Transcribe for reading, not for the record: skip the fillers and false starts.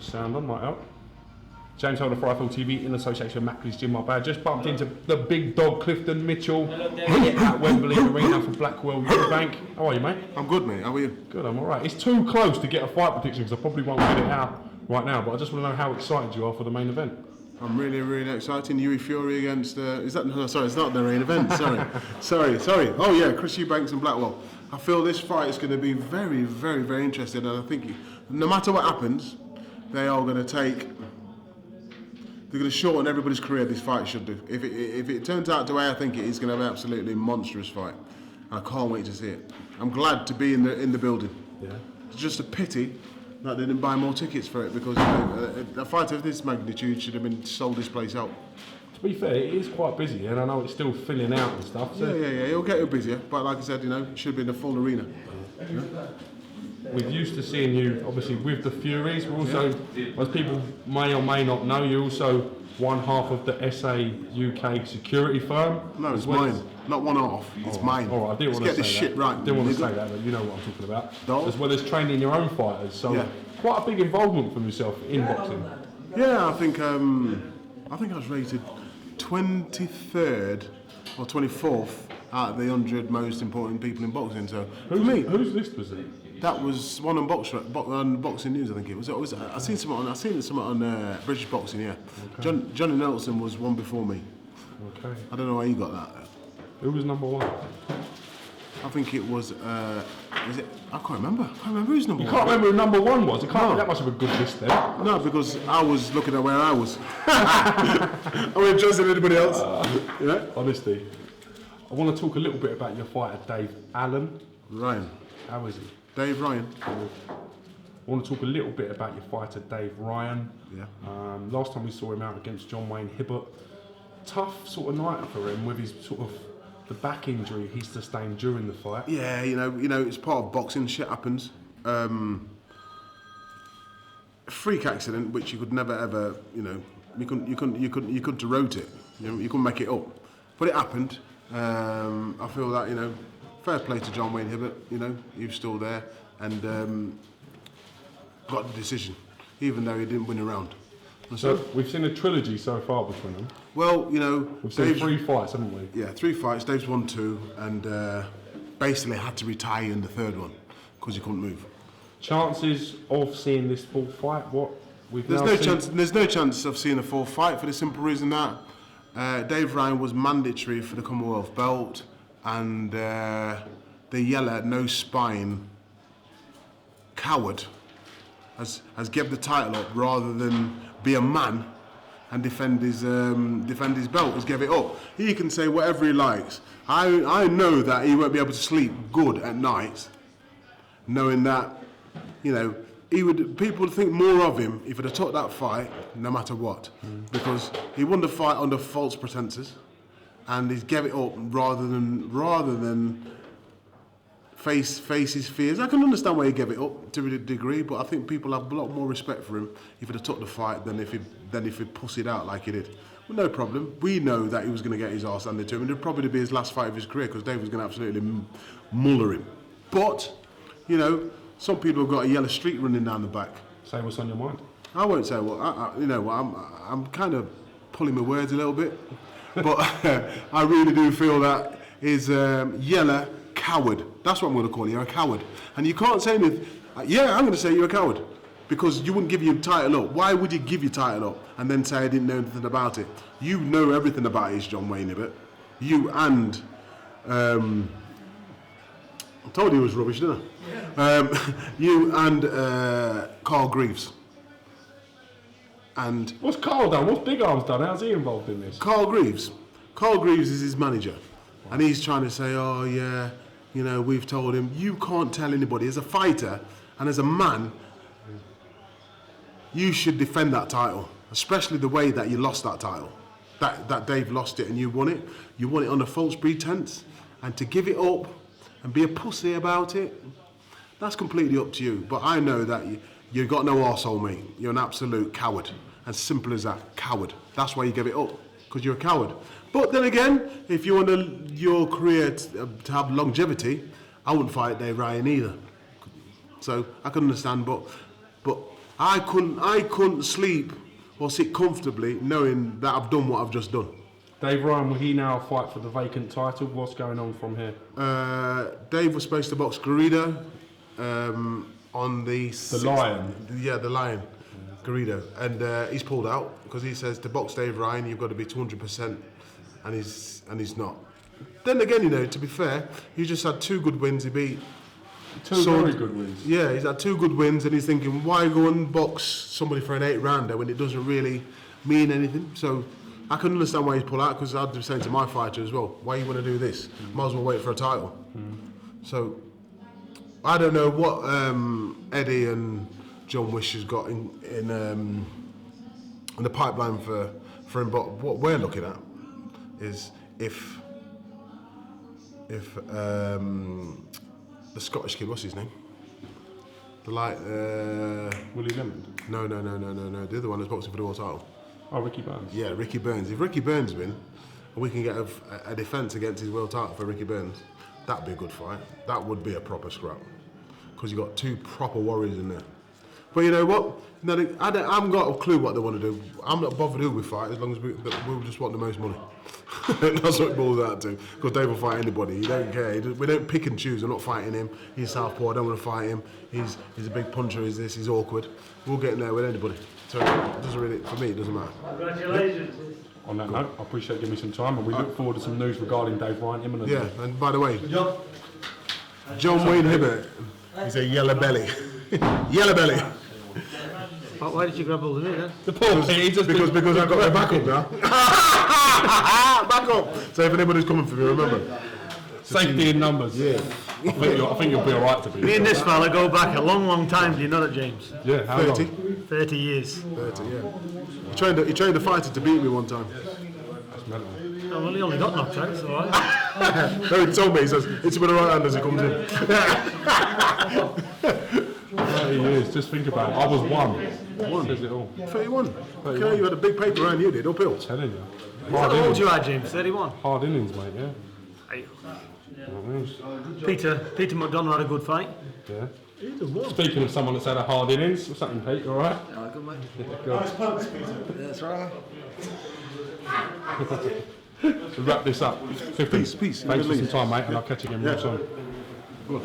the sound on, might help. James Holder for iFL TV in association with Mackley's Gym. I just bumped into the big dog Clifton Mitchell at Wembley Arena for Blackwell Bank. How are you, mate? I'm good, mate. How are you? Good, I'm alright. It's too close to get a fight prediction because I probably won't get it out right now, but I just want to know how excited you are for the main event. I'm really, really excited. Yui Fury against... is that... No, sorry, it's not the main event. Sorry. Oh, yeah, Chris Eubanks and Blackwell. I feel this fight is going to be very, very, very interesting, and I think no matter what happens, they are going to take... They're going to shorten everybody's career, this fight should do. If it turns out the way I think it is, going to be an absolutely monstrous fight. I can't wait to see it. I'm glad to be in the building. Yeah. It's just a pity that they didn't buy more tickets for it, because a fight of this magnitude should have been sold this place out. To be fair, it is quite busy, and I know it's still filling out and stuff. So Yeah, it'll get busier, but like I said, it should be in a full arena. Yeah. We're used to seeing you, obviously, with the Furies. We're also, as people may or may not know, you're also one half of the SA UK security firm. No, it's mine. Not one half. It's mine. All right, I didn't want to say that. Let's get this shit right. I didn't want to say that, but you know what I'm talking about. No. As well as training your own fighters. So quite a big involvement from yourself in boxing. Yeah, I think I was rated 23rd or 24th out of the 100 most important people in boxing. So whose list was it? That was one on Boxing News, I think it was. I seen something on British Boxing. Yeah, okay. Johnny Nelson was one before me. Okay. I don't know why you got that. Who was number one? I think it was. I can't remember. Who's number one. You can't remember who number one was. It can't be that much of a good list then. No, because I was looking at where I was. I wasn't trusting anybody else. Honestly, I want to talk a little bit about your fighter, Dave Allen. Ryan. How is he? Dave Ryan. I want to talk a little bit about your fighter, Dave Ryan. Yeah. Last time we saw him out against John Wayne Hibbert, tough sort of night for him with his sort of the back injury he sustained during the fight. Yeah, you know, it's part of boxing. Shit happens. A freak accident, which you could never ever, you couldn't erode it. You couldn't make it up. But it happened. I feel that fair play to John Wayne Hibbert. He was still there and got the decision, even though he didn't win a round. So we've seen a trilogy so far between them. Well, we've seen 3 fights, haven't we? Yeah, 3 fights. Dave's won 2, and basically had to retire in the 3rd one because he couldn't move. Chances of seeing this full fight? There's no chance of seeing a full fight for the simple reason that Dave Ryan was mandatory for the Commonwealth belt, and the yellow, no spine coward has given the title up rather than be a man and defend his belt. Has given it up. He can say whatever he likes. I know that he won't be able to sleep good at night, knowing that people would think more of him if he'd have took that fight, no matter what, because he won the fight under false pretenses, and he's gave it up rather than face his fears. I can understand why he gave it up to a degree, but I think people have a lot more respect for him if he'd have took the fight than if he pussied out like he did. Well, no problem. We know that he was going to get his arse handed to him, and it'd probably be his last fight of his career because Dave was going to absolutely muller him. But some people have got a yellow streak running down the back. Say what's on your mind. I won't say what. I'm kind of pulling my words a little bit, but I really do feel that is yellow coward. That's what I'm going to call you. You're a coward, and you can't say anything. Yeah, I'm going to say you're a coward because you wouldn't give your title up. Why would you give your title up and then say I didn't know anything about it? You know everything about his John Wayne Hibbert. You and I told you he was rubbish, didn't I? You and Carl Greaves. And what's Carl done? What's Big Arms done? How's he involved in this? Carl Greaves is his manager, and he's trying to say, oh yeah, we've told him. You can't tell anybody. As a fighter and as a man, you should defend that title, especially the way that you lost that title. That Dave lost it and you won it. You won it on a false pretense, and to give it up and be a pussy about it, that's completely up to you. But I know that you've got no arsehole, mate. You're an absolute coward. As simple as that, coward. That's why you give it up, because you're a coward. But then again, if you want your career to have longevity, I wouldn't fight Dave Ryan either. So I can understand, but I couldn't sleep or sit comfortably knowing that I've done what I've just done. Dave Ryan, will he now fight for the vacant title? What's going on from here? Dave was supposed to box Garrido on the Lion. Yeah, the Lion, Garrido, and he's pulled out because he says to box Dave Ryan you've got to be 200%, and he's not. Then again, to be fair, he just had 2 good wins. He beat Two very good wins. Yeah, he's had 2 good wins, and he's thinking, why go and box somebody for an 8-rounder when it doesn't really mean anything? So I can understand why he's pulled out, because I'd be saying to my fighter as well, why you want to do this? Might as well wait for a title. So I don't know what Eddie and John Wish has got in the pipeline for him, but what we're looking at is if the Scottish kid, what's his name? Willie Lemon? No. The other one that's boxing for the world title. Oh, Ricky Burns. Yeah, Ricky Burns. If Ricky Burns win, and we can get a defence against his world title for Ricky Burns, that'd be a good fight. That would be a proper scrap. Because you've got 2 proper warriors in there. But you know what? No, I haven't got a clue what they want to do. I'm not bothered who we fight, as long as we just want the most money. That's what it boils out to. Because Dave will fight anybody. He don't care. We don't pick and choose. I'm not fighting him. He's southpaw. I don't want to fight him. He's a big puncher. He's this. He's awkward. We'll get in there with anybody. So it doesn't really, for me, it doesn't matter. Congratulations. On that note, I appreciate you giving me some time, and we look forward to some news regarding Dave Ryan imminently. Yeah, and by the way, John Wayne Hibbert, he's a yellow belly. Yellow belly. Why did you grab hold of me then? The poor Pete, Because I've got my back up now. Back up. So if anybody's coming for me, remember. Safety in numbers. Yeah. I think you'll be alright to be. Me and this fella go back a long time, do you know that, James? Yeah, how 30. long? 30 years. 30, yeah. He trained a fighter to beat me one time. That's mental. Oh, well, he only got knocked out, so alright. No, he told me, he says, it's with the right hand as he comes in. 30 years, just think about it. I was one. Says it all. 31. Okay, you had a big paper around you did, uphill. Telling you. How old you are, James? 31? Hard innings, mate, yeah. Hey. You know what I mean? Peter McDonough had a good fight. Yeah. Speaking of someone that's had a hard innings, what's happening, Pete? You alright? Yeah, good mate. Yeah, good. That's right. To wrap this up, Clifton, Peace. thanks for some time, mate, and I'll catch you again real soon. Good.